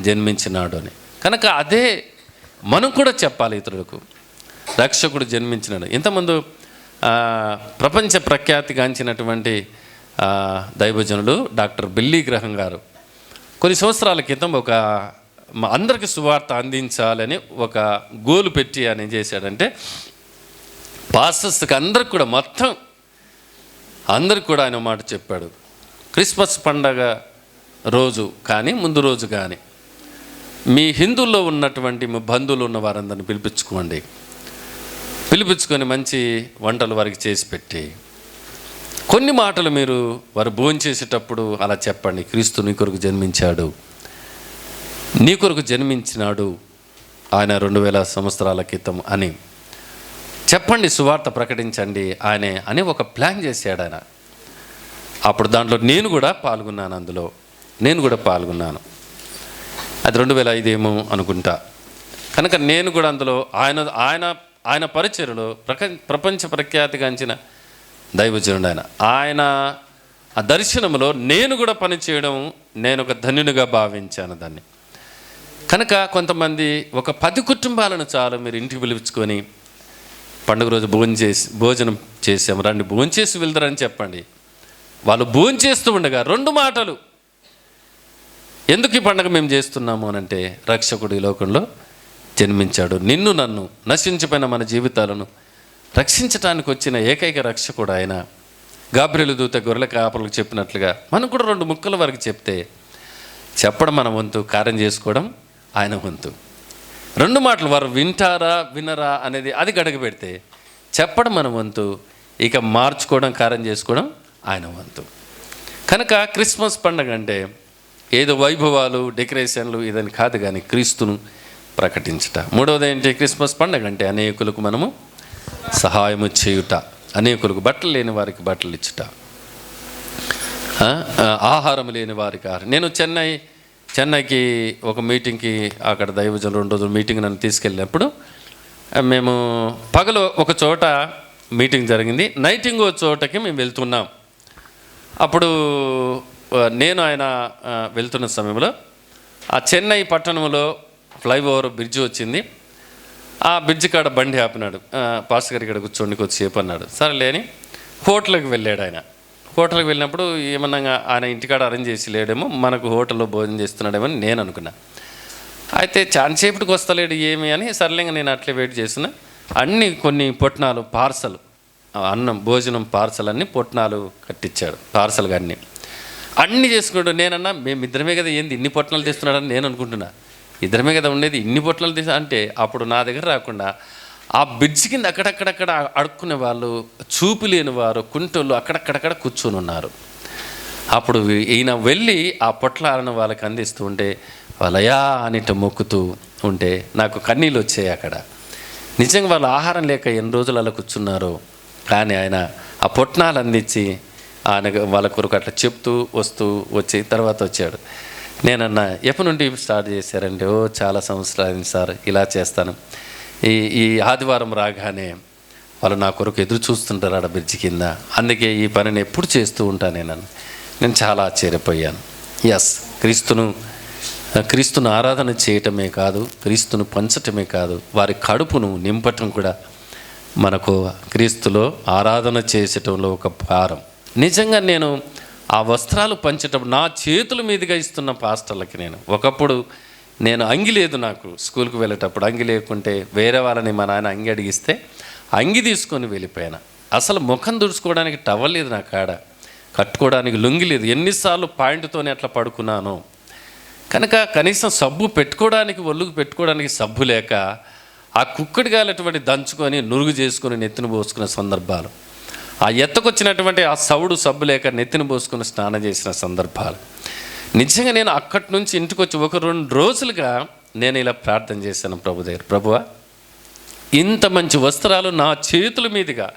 జన్మించినాడు అని. కనుక అదే మనం కూడా చెప్పాలి ఇతరులకు, రక్షకుడు జన్మించినాడు. ఇంతకుముందు ప్రపంచ ప్రఖ్యాతిగాంచినటువంటి దైవజనుడు డాక్టర్ బిల్లీ గ్రహం గారు కొన్ని సంవత్సరాల క్రితం అందరికీ సువార్త అందించాలని ఒక గోలు పెట్టి ఆయన ఏం చేశాడంటే, పాస్టర్స్కి అందరికి కూడా మొత్తం అందరికి కూడా ఆయన మాట చెప్పాడు, క్రిస్మస్ పండగ రోజు కానీ ముందు రోజు కానీ మీ హిందువుల్లో ఉన్నటువంటి మీ బంధువులు ఉన్న వారందరిని పిలిపించుకొని మంచి వంటలు వారికి చేసి పెట్టి కొన్ని మాటలు మీరు వారు భోజనం చేసేటప్పుడు అలా చెప్పండి, క్రీస్తు నీ కొరకు జన్మించాడు, నీ కొరకు జన్మించినాడు ఆయన 2000 సంవత్సరాల క్రితం అని చెప్పండి, సువార్త ప్రకటించండి ఆయనే అని ఒక ప్లాన్ చేశాడు ఆయన. అప్పుడు దాంట్లో నేను కూడా పాల్గొన్నాను. అది 2005 ఏమో అనుకుంటా. కనుక నేను కూడా అందులో ఆయన పరిచర్యలో ప్రపంచ ప్రఖ్యాతిగాంచిన దైవజనుడు ఆయన ఆ దర్శనంలో నేను కూడా పనిచేయడం నేను ఒక ధన్యునిగా భావించాను దాన్ని. కనుక కొంతమంది ఒక 10 కుటుంబాలను చాలు మీరు ఇంటికి పిలుచుకొని పండుగ రోజు భోజనం చేసాము రండి భోంచేసి వెళ్తారని చెప్పండి. వాళ్ళు భోంచేస్తూ ఉండగా 2 మాటలు, ఎందుకు ఈ పండుగ మేము చేస్తున్నాము అని అంటే, రక్షకుడు ఈ లోకంలో జన్మించాడు, నిన్ను నన్ను నశించిపోయిన మన జీవితాలను రక్షించడానికి వచ్చిన ఏకైక రక్షకుడు ఆయన. గాబ్రియేలు దూత గొర్రెల కాపరులకు చెప్పినట్లుగా మనం కూడా 2 ముక్కల వరకు చెప్తే చెప్పడం మన వంతు, కార్యం చేసుకోవడం ఆయన వంతు. 2 మాటలు వారు వింటారా వినరా అనేది అది గడగ పెడితే చెప్పడం మన వంతు, ఇక మార్చుకోవడం కార్యం చేసుకోవడం ఆయన వంతు. కనుక క్రిస్మస్ పండుగ అంటే ఏదో వైభవాలు డెకరేషన్లు ఇదని కాదు, కానీ క్రీస్తును ప్రకటించుట. 3వది ఏంటి, క్రిస్మస్ పండుగ అంటే అనేకులకు మనము సహాయము చేయుట, అనేకులకు బట్టలు లేని వారికి బట్టలు ఇచ్చుట, ఆహారం లేని వారికి ఆహారం. నేను చెన్నైకి ఒక మీటింగ్కి అక్కడ దైవజనులు 2 రోజులు మీటింగ్ నన్ను తీసుకెళ్ళినప్పుడు మేము పగలు ఒక చోట మీటింగ్ జరిగింది, నైట్ ఇంకో చోటకి మేము వెళ్తున్నాం. అప్పుడు నేను ఆయన వెళ్తున్న సమయంలో ఆ చెన్నై పట్టణంలో ఫ్లైఓవర్ బ్రిడ్జ్ వచ్చింది. ఆ బ్రిడ్జ్ కాడ బండి ఆపినాడు. పాస్టర్ గారి ఇక్కడ కూర్చోండి కొద్దిసేపు అన్నాడు. సరే అని హోటల్కి వెళ్ళాడు. ఆయన హోటల్కి వెళ్ళినప్పుడు ఏమన్నా ఆయన ఇంటికాడ అరేంజ్ చేసి లేడేమో, మనకు హోటల్లో భోజనం చేస్తున్నాడేమో అని నేను అనుకున్నా. అయితే చాలాసేపటికి వస్తలేడు ఏమి అని సర్లేంగా నేను అట్లే వెయిట్ చేస్తున్నా. కొన్ని పొట్నాలు పార్సల్, అన్నం భోజనం పార్సల్ అన్నీ పొట్నాలు కట్టించాడు. పార్సల్గా అన్నీ చేసుకుంటూ నేనన్నా మేమిద్దరమే కదా, ఏంది ఇన్ని పొట్నాలు తీస్తున్నాడని నేను అనుకుంటున్నా. ఇద్దరమే కదా ఉండేది, ఇన్ని పొట్నాలు తీసా అంటే అప్పుడు నా దగ్గర రాకుండా ఆ బ్రిడ్జ్ కింద అక్కడక్కడక్కడ అడుక్కునే వాళ్ళు, చూపు లేని వారు, కుంటోళ్ళు అక్కడక్కడక్కడ కూర్చొని ఉన్నారు. అప్పుడు ఈయన వెళ్ళి ఆ పొట్లాలను వాళ్ళకి అందిస్తూ ఉంటే వాళ్ళయా అనిట మొక్కుతూ ఉంటే నాకు కన్నీళ్ళు వచ్చాయి. అక్కడ నిజంగా వాళ్ళు ఆహారం లేక ఎన్ని రోజులు అలా కూర్చున్నారో, కానీ ఆయన ఆ పొట్నాలు అందించి ఆయన వాళ్ళ కొరకు అట్లా చెప్తూ వచ్చి తర్వాత వచ్చాడు. నేనన్నా ఎప్పటి నుండి స్టార్ట్ చేశారంటే, చాలా సంవత్సరాలు సార్ ఇలా చేస్తాను. ఈ ఆదివారం రాగానే వాళ్ళు నా కొరకు ఎదురు చూస్తుంటారు ఆడ బ్రిడ్జి కింద, అందుకే ఈ పనిని ఎప్పుడు చేస్తూ ఉంటాను నేను చాలా ఆశ్చర్యపోయాను. ఎస్, క్రీస్తును ఆరాధన చేయటమే కాదు, క్రీస్తును పంచటమే కాదు, వారి కడుపును నింపటం కూడా మనకు క్రీస్తులో ఆరాధన చేసటంలో ఒక భారం. నిజంగా నేను ఆ వస్త్రాలు పంచేటప్పుడు నా చేతుల మీదుగా ఇస్తున్న పాస్టర్లకి ఒకప్పుడు నేను అంగి లేదు, నాకు స్కూల్కి వెళ్ళేటప్పుడు అంగి లేకుంటే వేరే వాళ్ళని మా నాన్న అంగి అడిగిస్తే అంగి తీసుకొని వెళ్ళిపోయాను. అసలు ముఖం తుడుచుకోవడానికి టవల్ లేదు నా కాడ, కట్టుకోవడానికి లొంగి లేదు. ఎన్నిసార్లు పాయింట్తోనే అట్లా పడుకున్నాను. కనుక కనీసం సబ్బు పెట్టుకోవడానికి, ఒళ్ళుకు పెట్టుకోవడానికి సబ్బు లేక ఆ కుక్కడిగాలటువంటి దంచుకొని నురుగు చేసుకొని నెత్తిన పోసుకునే సందర్భాలు, ఆ ఎత్తకొచ్చినటువంటి ఆ సౌడు సబ్బు లేక నెత్తిన పోసుకుని స్నానం చేసిన సందర్భాలు. నిజంగా నేను అక్కడి నుంచి ఇంటికి వచ్చి 1-2 రోజులుగా నేను ఇలా ప్రార్థన చేశాను ప్రభు దగ్గర. ప్రభువా, ఇంత మంచి వస్త్రాలు నా చేతుల మీదుగా,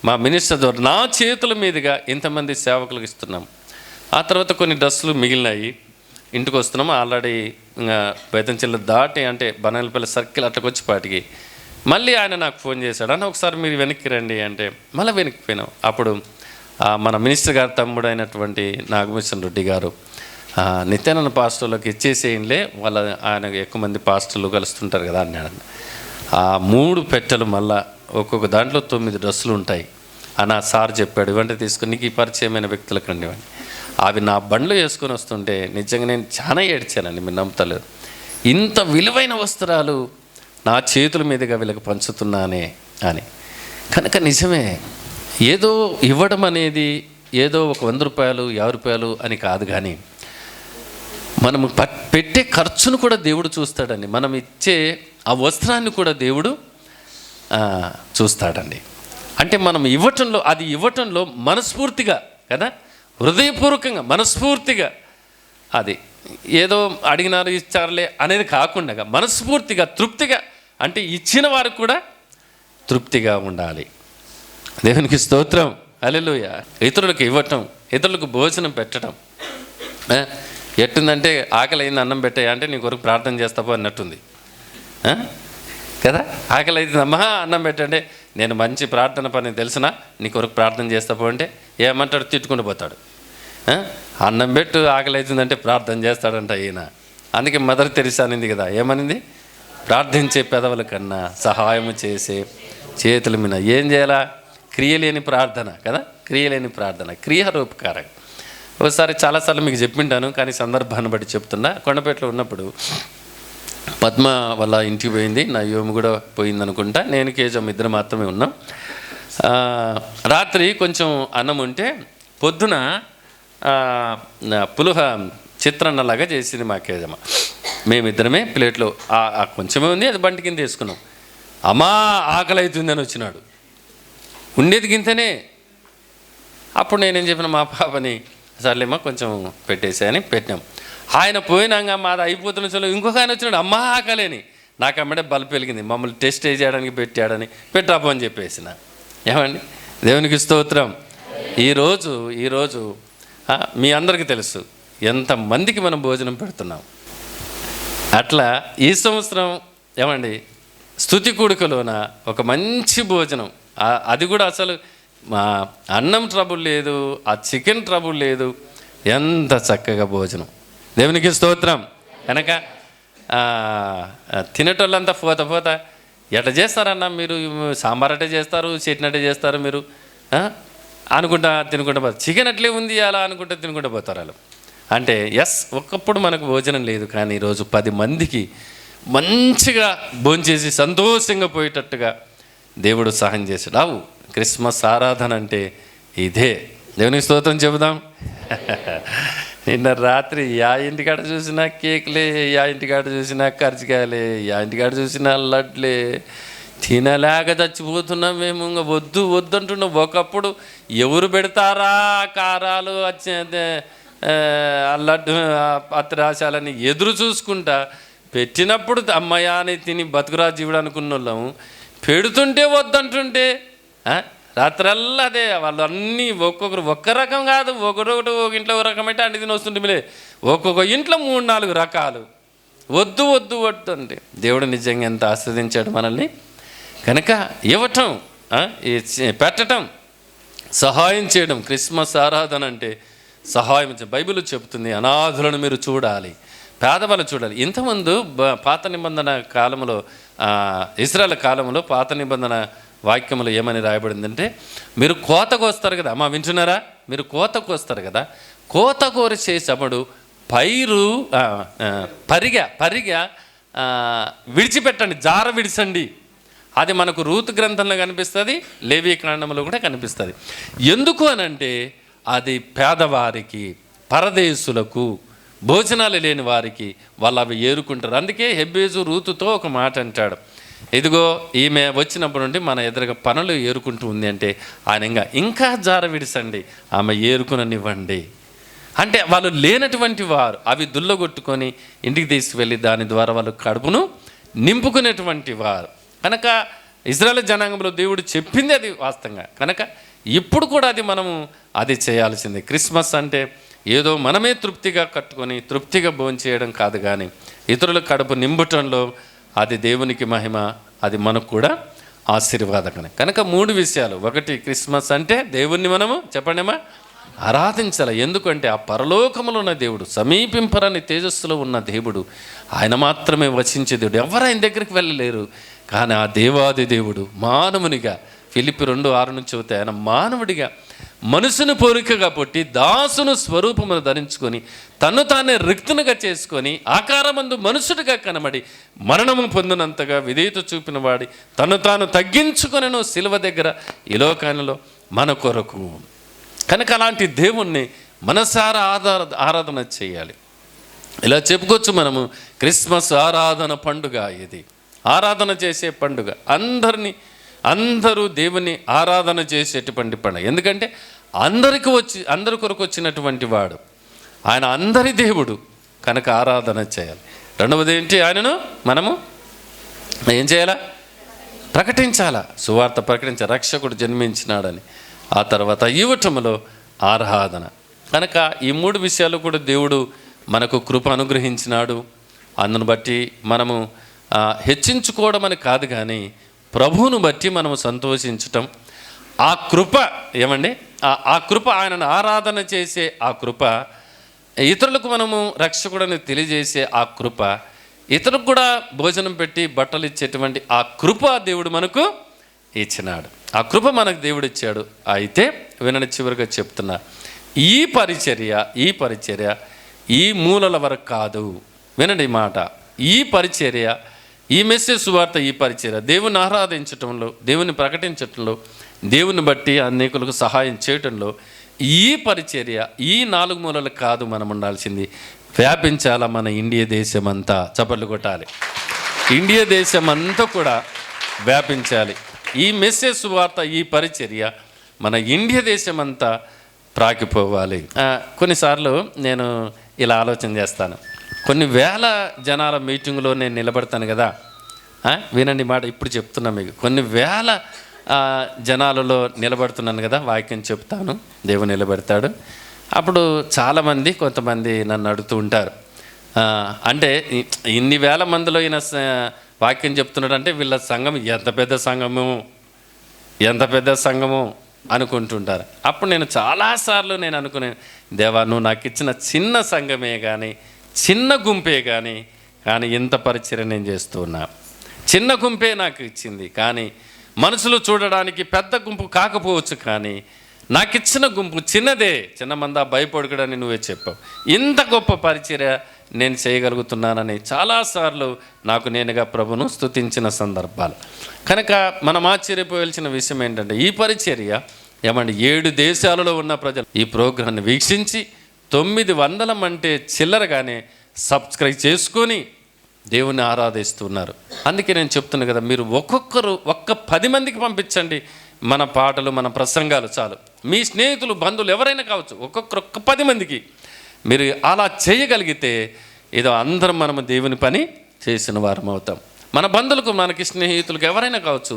మా మినిస్టర్ ద్వారా నా చేతుల మీదుగా ఇంతమంది సేవకులకు ఇస్తున్నాం. ఆ తర్వాత కొన్ని డ్రెస్సులు మిగిలినాయి, ఇంటికి వస్తున్నాము. ఆల్రెడీ ఇంకా బైతంచెల్లు దాటి అంటే బనాలపల్లి సర్కిల్ అట్లకొచ్చి పాటికి మళ్ళీ ఆయన నాకు ఫోన్ చేశాడు, అన్న ఒకసారి మీరు వెనక్కి రండి అంటే మళ్ళీ వెనక్కి పోయినాం. అప్పుడు మన మినిస్టర్ గారు తమ్ముడు అయినటువంటి నాగభూషణ్ రెడ్డి గారు, నిత్యానంద పాస్టర్లకు ఇచ్చేసేయండిలే, ఆయన ఎక్కువ మంది పాస్టర్లు కలుస్తుంటారు కదా అన్నాడు. ఆ 3 పెట్టెలు మళ్ళా ఒక్కొక్క దాంట్లో 9 డ్రెస్సులు ఉంటాయి అని ఆ సార్ చెప్పాడు. ఇవంటే తీసుకుని నీకు ఈ పరిచయమైన వ్యక్తులకు రండి ఇవ్వండి. అవి నా బండ్లో వేసుకొని వస్తుంటే నిజంగా నేను చాలా ఏడ్చానండి, మీరు నమ్ముతలేదు. ఇంత విలువైన వస్త్రాలు నా చేతుల మీదుగా వీళ్ళకి పంచుతున్నానే అని. కనుక నిజమే, ఏదో ఇవ్వడం అనేది ఏదో ఒక 100 రూపాయలు 50 రూపాయలు అని కాదు, కానీ మనము పెట్టే ఖర్చును కూడా దేవుడు చూస్తాడండి. మనం ఇచ్చే ఆ వస్త్రాన్ని కూడా దేవుడు చూస్తాడండి. అంటే మనం ఇవ్వటంలో మనస్ఫూర్తిగా కదా, హృదయపూర్వకంగా మనస్ఫూర్తిగా, అది ఏదో అడిగినారు ఇచ్చారులే అనేది కాకుండా మనస్ఫూర్తిగా తృప్తిగా, అంటే ఇచ్చిన వారికి కూడా తృప్తిగా ఉండాలి. దేవునికి స్తోత్రం, హల్లెలూయా. ఇతరులకు ఇవ్వటం, ఇతరులకు భోజనం పెట్టడం ఎట్టుందంటే, ఆకలి అయింది అన్నం పెట్టాయి అంటే నీ కొరకు ప్రార్థన చేస్తాపో అన్నట్టుంది కదా. ఆకలి అవుతుందమ్మా అన్నం పెట్టంటే నేను మంచి ప్రార్థన పని తెలిసిన నీ కొరకు ప్రార్థన చేస్తాపో అంటే ఏమంటాడు, తిట్టుకుంటూ పోతాడు. అన్నం పెట్టు, ఆకలి అవుతుందంటే ప్రార్థన చేస్తాడంట ఈయన. అందుకే మదర్ తెరిసా అనింది కదా, ఏమనింది, ప్రార్థించే పెదవుల కన్నా సహాయము చేసే చేతుల మీద ఏం చేయాలా, క్రియలేని ప్రార్థన కదా, క్రియలేని ప్రార్థన క్రియారూపకారం. ఒకసారి చాలాసార్లు మీకు చెప్పింటాను, కానీ సందర్భాన్ని బట్టి చెప్తున్నా. కొండపేటలో ఉన్నప్పుడు పద్మ వాళ్ళ ఇంటికి పోయింది, నా యోము కూడా పోయింది అనుకుంటా, నేను కేజం ఇద్దరు మాత్రమే ఉన్నాం. రాత్రి కొంచెం అన్నం ఉంటే పొద్దున పులుహ చిత్రాన్నలాగా చేసింది మా కేజమ్మ. మేమిద్దరమే ప్లేట్లో కొంచెమే ఉంది, అది బంటి కింద వేసుకున్నాం. అమ్మా ఆకలి అవుతుందని వచ్చినాడు, ఉండేది గింతనే. అప్పుడు నేనేం చెప్పిన మా పాపని, సర్లేమ్మా కొంచెం పెట్టేసాయని పెట్టినాం. ఆయన పోయినాక మాది అయిపోతున్న చలో ఇంకొక ఆయన వచ్చినాడు, అమ్మా ఆకలేని. నాకు అమ్మడే బల్బు వెలిగింది, మమ్మల్ని టెస్ట్ చేయడానికి పెట్టాడని పెట్టాపు అని చెప్పేసిన. ఏమండి, దేవునికి స్తోత్రం. ఈరోజు మీ అందరికీ తెలుసు ఎంతమందికి మనం భోజనం పెడుతున్నాం. అట్లా ఈ సంవత్సరం ఏమండి స్తుతి కూడికలోన ఒక మంచి భోజనం, అది కూడా అసలు మా అన్నం ట్రబుల్ లేదు, ఆ చికెన్ ట్రబుల్ లేదు, ఎంత చక్కగా భోజనం. దేవునికి స్తోత్రం. కనుక తినేటోళ్ళంతా పోత ఎట్లా చేస్తారన్న మీరు, సాంబార్ అట్టే చేస్తారు, చట్నీ అట్టే చేస్తారు మీరు అనుకుంటా తినుకుంటా పోతారు. చికెన్ అట్లే ఉంది అలా అనుకుంటా తినుకుంటూ పోతారు వాళ్ళు. అంటే ఒకప్పుడు మనకు భోజనం లేదు, కానీ ఈరోజు 10 మందికి మంచిగా భోంచేసి సంతోషంగా పోయేటట్టుగా దేవుడు సహాయం చేశాడు. క్రిస్మస్ ఆరాధన అంటే ఇదే. దేవునికి స్తోత్రం చెబుదాం. నిన్న రాత్రి యా ఇంటికాడ చూసినా కేక్లే, యా ఇంటికాడ చూసినా కర్జికాయలే, యా ఇంటికాడ చూసినా లడ్లే. తినలేక చచ్చిపోతున్నాం మేము. ఇంకా వద్దు వద్దు అంటున్నాం. ఒకప్పుడు ఎవరు పెడతారా కారాలు లడ్డు పత్రాశాలని ఎదురు చూసుకుంటా పెట్టినప్పుడు అమ్మయ్య అని తిని బతుకురా జీవుడు అనుకున్న వాళ్ళము. పెడుతుంటే వద్దంటుంటే రాత్రల్లా అదే. వాళ్ళు అన్నీ ఒక్కొక్కరు ఒక్క రకం కాదు, ఒకటి ఒక ఇంట్లో ఒక రకం అంటే అన్ని తిని వస్తుంటే ఒక్కొక్క ఇంట్లో 3-4 రకాలు. వద్దు వద్దు వద్దు అంటే దేవుడు నిజంగా ఎంత ఆస్వాదించాడు మనల్ని. కనుక ఇవ్వటం, పెట్టడం, సహాయం చేయడం. క్రిస్మస్ ఆరాధన అంటే సహాయం. బైబిల్ చెబుతుంది అనాథులను మీరు చూడాలి, పేదవాళ్ళు చూడాలి. ఇంతకుముందు పాత నిబంధన కాలంలో, ఇశ్రాయేలు కాలంలో పాత నిబంధన వాక్యములు ఏమని రాయబడిందంటే, మీరు కోతకు వస్తారు కదా అమ్మా, వింటున్నారా? మీరు కోతకు వస్తారు కదా, కోత కోరిచేసప్పుడు పరిగా విడిచిపెట్టండి, జార విడిచండి. అది మనకు రూతు గ్రంథంలో కనిపిస్తుంది, లేవి కాండంలో కూడా కనిపిస్తుంది. ఎందుకు అనంటే అది పేదవారికి, పరదేశులకు, భోజనాలు లేని వారికి వాళ్ళు అవి ఏరుకుంటారు. అందుకే హెబ్బేజు రూతుతో ఒక మాట అంటాడు, ఇదిగో ఈమె వచ్చినప్పుడు నుండి మన ఎదురుగా పనులు ఏరుకుంటూ ఉంది అంటే ఆయన ఇంకా జార విడిసండి, ఆమె ఏరుకుననివ్వండి. అంటే వాళ్ళు లేనటువంటి వారు అవి దుల్లగొట్టుకొని ఇంటికి తీసుకువెళ్ళి దాని ద్వారా వాళ్ళు కడుపును నింపుకునేటువంటి వారు. కనుక ఇశ్రాయేలు జనాంగంలో దేవుడు చెప్పింది అది వాస్తవంగా. కనుక ఇప్పుడు కూడా అది మనము అది చేయాల్సిందే. క్రిస్మస్ అంటే ఏదో మనమే తృప్తిగా కట్టుకొని తృప్తిగా భోంచేయడం కాదు, కానీ ఇతరుల కడుపు నింపటంలో అది దేవునికి మహిమ, అది మనకు కూడా ఆశీర్వాదకరం. కనుక 3 విషయాలు. ఒకటి, క్రిస్మస్ అంటే దేవుణ్ణి మనము చెప్పండిమా ఆరాధించాలి. ఎందుకంటే ఆ పరలోకములో ఉన్న దేవుడు, సమీపింపరని తేజస్సులో ఉన్న దేవుడు, ఆయన మాత్రమే వసించే దేవుడు. ఎవరు ఆయన దగ్గరికి వెళ్ళలేరు. కానీ ఆ దేవాది దేవుడు మానవునిగా, ఫిలిప్పి 2:6 నుంచి చెబితే, ఆయన మానవుడిగా మనసును పోలికగా పుట్టి దాసును స్వరూపమును ధరించుకొని తను తానే రిక్తునుగా చేసుకొని ఆకారమందు మనుషుడిగా కనబడి మరణము పొందినంతగా విధేయత చూపిన వాడి తను తాను తగ్గించుకొనెను శిలువ దగ్గర ఈ లోకంలో మన కొరకు. కనుక అలాంటి దేవుణ్ణి మనసారా ఆరాధన చేయాలి. ఇలా చెప్పుకోవచ్చు మనము, క్రిస్మస్ ఆరాధన పండుగ. ఇది ఆరాధన చేసే పండుగ. అందరూ దేవుని ఆరాధన చేసేటువంటి పండుగ. ఎందుకంటే అందరి కొరకు వచ్చినటువంటి వాడు ఆయన, అందరి దేవుడు. కనుక ఆరాధన చేయాలి. రెండవది ఏంటి? ఆయనను మనము ఏం చేయాలా? ప్రకటించాలా, సువార్త ప్రకటించాలి, రక్షకుడు జన్మించినాడని. ఆ తర్వాత ఇవ్వటంలో ఆరాధన. కనుక ఈ 3 విషయాలు కూడా దేవుడు మనకు కృప అనుగ్రహించినాడు. అందును బట్టి మనము హెచ్చించుకోవడం అని కాదు, కానీ ప్రభువును బట్టి మనము సంతోషించటం. ఆ కృప ఏమండి, ఆ కృప, ఆయనను ఆరాధన చేసే ఆ కృప, ఇతరులకు మనము రక్షకుడని తెలియజేసే ఆ కృప, ఇతరులకు కూడా భోజనం పెట్టి బట్టలు ఇచ్చేటువంటి ఆ కృప దేవుడు మనకు ఇచ్చినాడు. ఆ కృప మనకు దేవుడు ఇచ్చాడు. అయితే వినని చివరిగా చెప్తున్నా, ఈ పరిచర్య ఈ మూలల వరకు కాదు. వినండి ఈ మాట. ఈ పరిచర్య, ఈ మెసేజ్ సువార్త, ఈ పరిచర్య దేవుని ఆరాధించటంలో, దేవుని ప్రకటించటంలో, దేవుని బట్టి అనేకులకు సహాయం చేయటంలో, ఈ పరిచర్య ఈ 4 మూలలు కాదు మనం ఉండాల్సింది. వ్యాపించాలా మన ఇండియా దేశమంతా. చప్పట్లు కొట్టాలి. ఇండియా దేశమంతా కూడా వ్యాపించాలి. ఈ మెసేజ్ సువార్త, ఈ పరిచర్య మన ఇండియా దేశమంతా ప్రాకిపోవాలి. కొన్నిసార్లు నేను ఇలా ఆలోచన చేస్తాను. కొన్ని వేల జనాల మీటింగ్లో నేను నిలబడతాను కదా. వినండి మాట, ఇప్పుడు చెప్తున్నా మీకు. కొన్ని వేల జనాలలో నిలబడుతున్నాను కదా, వాక్యం చెప్తాను, దేవుడు నిలబెడతాడు. అప్పుడు చాలామంది, కొంతమంది నన్ను అడుగుతూ ఉంటారు, అంటే ఇన్ని వేల మందిలో ఈయన వాక్యం చెప్తున్నాడు అంటే వీళ్ళ సంఘం ఎంత పెద్ద సంఘము అనుకుంటుంటారు. అప్పుడు నేను చాలాసార్లు నేను అనుకునే, దేవా నువ్వు నాకు ఇచ్చిన చిన్న సంఘమే కానీ, చిన్న గుంపే కానీ ఇంత పరిచర్య నేను చేస్తూ ఉన్నా. చిన్న గుంపే నాకు ఇచ్చింది, కానీ మనుషులు చూడడానికి పెద్ద గుంపు కాకపోవచ్చు, కానీ నాకు ఇచ్చిన గుంపు చిన్నదే. చిన్న మందా భయపడకడని నువ్వే చెప్పావు. ఇంత గొప్ప పరిచర్య నేను చేయగలుగుతున్నానని చాలాసార్లు నాకు నేనుగా ప్రభును స్తుతించిన సందర్భాలు. కనుక మనం ఆశ్చర్యపోయాల్సిన విషయం ఏంటంటే, ఈ పరిచర్య ఏమంటే 7 దేశాలలో ఉన్న ప్రజలు ఈ ప్రోగ్రాన్ని వీక్షించి 900 అంటే చిల్లరగానే సబ్స్క్రైబ్ చేసుకొని దేవుని ఆరాధిస్తున్నారు. అందుకే నేను చెప్తున్నా కదా, మీరు ఒక్కొక్కరు 10 మందికి పంపించండి మన పాటలు, మన ప్రసంగాలు చాలు. మీ స్నేహితులు, బంధువులు ఎవరైనా కావచ్చు, ఒక్కొక్కరు 10 మందికి మీరు అలా చేయగలిగితే ఏదో అందరం మనము దేవుని పని చేసిన వారం అవుతాం. మన బంధువులకు, మనకి స్నేహితులకు ఎవరైనా కావచ్చు,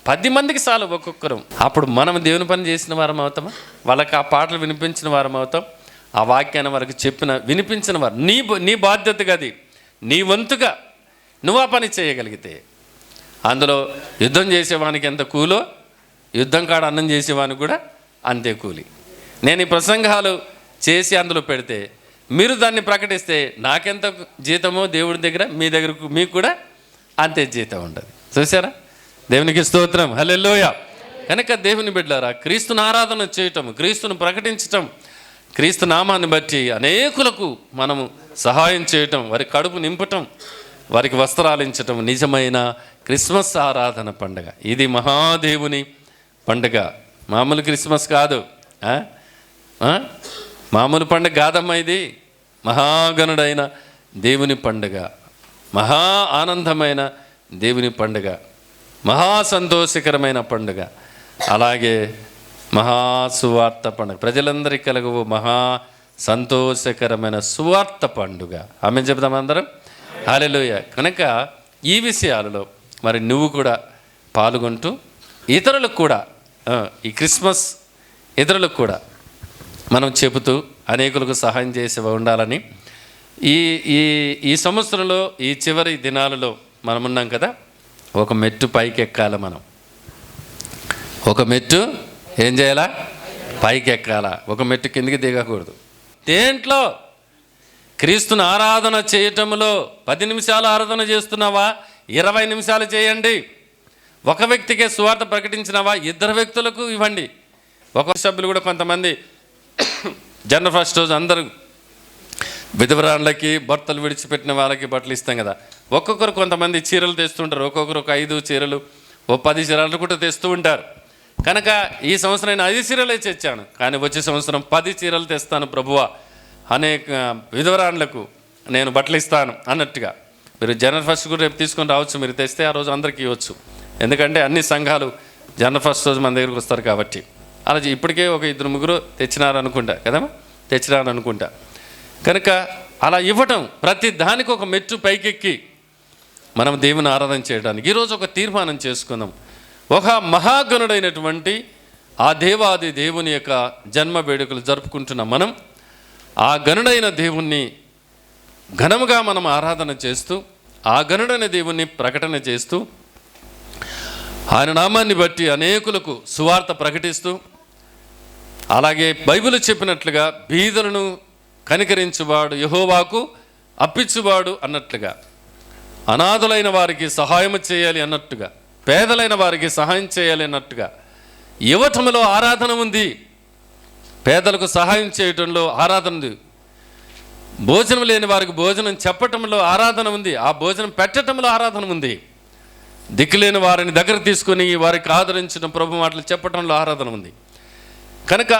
10 మందికి చాలు ఒక్కొక్కరు. అప్పుడు మనం దేవుని పని చేసిన వారం అవుతామా? వాళ్ళకి ఆ పాటలు వినిపించిన వారం అవుతాం. ఆ వాక్యాన్ని వారికి వినిపించిన వారు. నీ బాధ్యతగా, అది నీ వంతుగా నువ్వు ఆ పని చేయగలిగితే, అందులో యుద్ధం చేసేవానికి ఎంత కూలో, యుద్ధం కాడ అన్నం చేసేవానికి కూడా అంతే కూలి. నేను ఈ ప్రసంగాలు చేసి అందులో పెడితే మీరు దాన్ని ప్రకటిస్తే నాకెంత జీతమో దేవుడి దగ్గర, మీ దగ్గర మీకు కూడా అంతే జీతం ఉంటుంది. చూసారా? దేవునికి స్తోత్రం, హల్లెలూయా. కనుక దేవుని బిడ్డలారా, క్రీస్తుని ఆరాధన చేయటం, క్రీస్తును ప్రకటించటం, క్రీస్తు నామాన్ని బట్టి అనేకులకు మనము సహాయం చేయటం, వారి కడుపు నింపటం, వారికి వస్త్రాలించటం నిజమైన క్రిస్మస్ ఆరాధన పండుగ. ఇది మహాదేవుని పండుగ, మామూలు క్రిస్మస్ కాదు, మామూలు పండుగ కాదమ్మా. ఇది మహాగణుడైన దేవుని పండుగ, మహా ఆనందమైన దేవుని పండుగ, మహా సంతోషకరమైన పండుగ, అలాగే మహా సువార్త పండుగ, ప్రజలందరికీ కలుగు మహా సంతోషకరమైన సువార్త పండుగ. ఆమె చెప్తాం అందరం, హల్లెలూయా. కనుక ఈ విషయాలలో మరి నువ్వు కూడా పాల్గొంటూ ఇతరులకు కూడా ఈ క్రిస్మస్ ఇతరులకు కూడా మనం చెబుతూ అనేకులకు సహాయం చేసి ఉండాలని ఈ ఈ ఈ సంవత్సరంలో ఈ చివరి దినాలలో మనం ఉన్నాం కదా. ఒక మెట్టు పైకి ఎక్కాలి. మనం ఒక మెట్టు ఏం చేయాలా? పైకి ఎక్కాలా. ఒక మెట్టు కిందికి దిగకూడదు. దేంట్లో? క్రీస్తుని ఆరాధన చేయటంలో 10 నిమిషాలు ఆరాధన చేస్తున్నావా? 20 నిమిషాలు చేయండి. ఒక వ్యక్తికే సువార్త ప్రకటించినావా? 2 వ్యక్తులకు ఇవ్వండి. ఒక సభ్యులు కూడా కొంతమంది జనవరి 1 రోజు అందరూ విధవరాళ్ళకి, భర్తలు విడిచిపెట్టిన వాళ్ళకి బట్టలు ఇస్తాం కదా. ఒక్కొక్కరు కొంతమంది చీరలు తెస్తుంటారు. ఒక్కొక్కరు ఒక 5 చీరలు, 10 చీరలు కూడా తెస్తూ ఉంటారు. కనుక ఈ సంవత్సరం నేను 5 చీరలే తెచ్చాను, కానీ వచ్చే సంవత్సరం 10 చీరలు తెస్తాను ప్రభువా, అనేక విధవరాళ్ళకు నేను బట్టలు ఇస్తాను అన్నట్టుగా. మీరు జనవరి 1 కూడా రేపు తీసుకొని రావచ్చు. మీరు తెస్తే ఆ రోజు అందరికీ ఇవ్వచ్చు. ఎందుకంటే అన్ని సంఘాలు జనవరి 1 రోజు మన దగ్గరికి వస్తారు కాబట్టి. అలా ఇప్పటికే ఒక 2-3 తెచ్చినారనుకుంటా కదమ్మా, తెచ్చినారనుకుంటా. కనుక అలా ఇవ్వటం, ప్రతి దానికి ఒక మెట్టు పైకెక్కి మనం దేవుని ఆరాధన చేయడానికి ఈరోజు ఒక తీర్మానం చేసుకుందాం. ఒక మహాగణుడైనటువంటి ఆ దేవాది దేవుని యొక్క జన్మ వేడుకలు జరుపుకుంటున్న మనం ఆ గణుడైన దేవుణ్ణి ఘనముగా మనం ఆరాధన చేస్తూ, ఆ గణుడైన దేవుణ్ణి ప్రకటన చేస్తూ, ఆయన నామాన్ని బట్టి అనేకులకు సువార్త ప్రకటిస్తూ, అలాగే బైబిల్ చెప్పినట్లుగా బీదలను కనికరించువాడు యెహోవాకు అప్పించువాడు అన్నట్లుగా, అనాథులైన వారికి సహాయం చేయాలి అన్నట్టుగా, పేదలైన వారికి సహాయం చేయాలి అన్నట్టుగా ఇవ్వటంలో ఆరాధన ఉంది. పేదలకు సహాయం చేయటంలో ఆరాధన ఉంది. భోజనం లేని వారికి భోజనం చెప్పటంలో ఆరాధన ఉంది. ఆ భోజనం పెట్టడంలో ఆరాధన ఉంది. దిక్కులేని వారిని దగ్గర తీసుకొని వారికి ఆదరించడం, ప్రభు మాటలు చెప్పటంలో ఆరాధన ఉంది. కనుక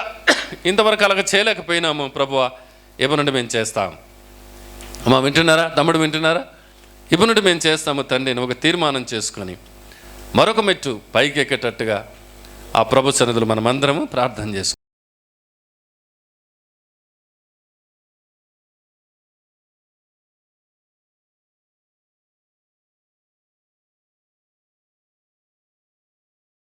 ఇంతవరకు అలాగ చేయలేకపోయినాము ప్రభువా, ఇప్పటి నుండి మేము చేస్తాం. అమ్మ వింటున్నారా? తమ్ముడు వింటున్నారా? ఇప్పటి నుండి మేము చేస్తాము తండ్రిని ఒక తీర్మానం చేసుకొని మరొక మెట్టు పైకి ఎక్కేటట్టుగా ఆ ప్రభు సన్నిధిలో మనమందరము ప్రార్థన చేసుకుంటాం.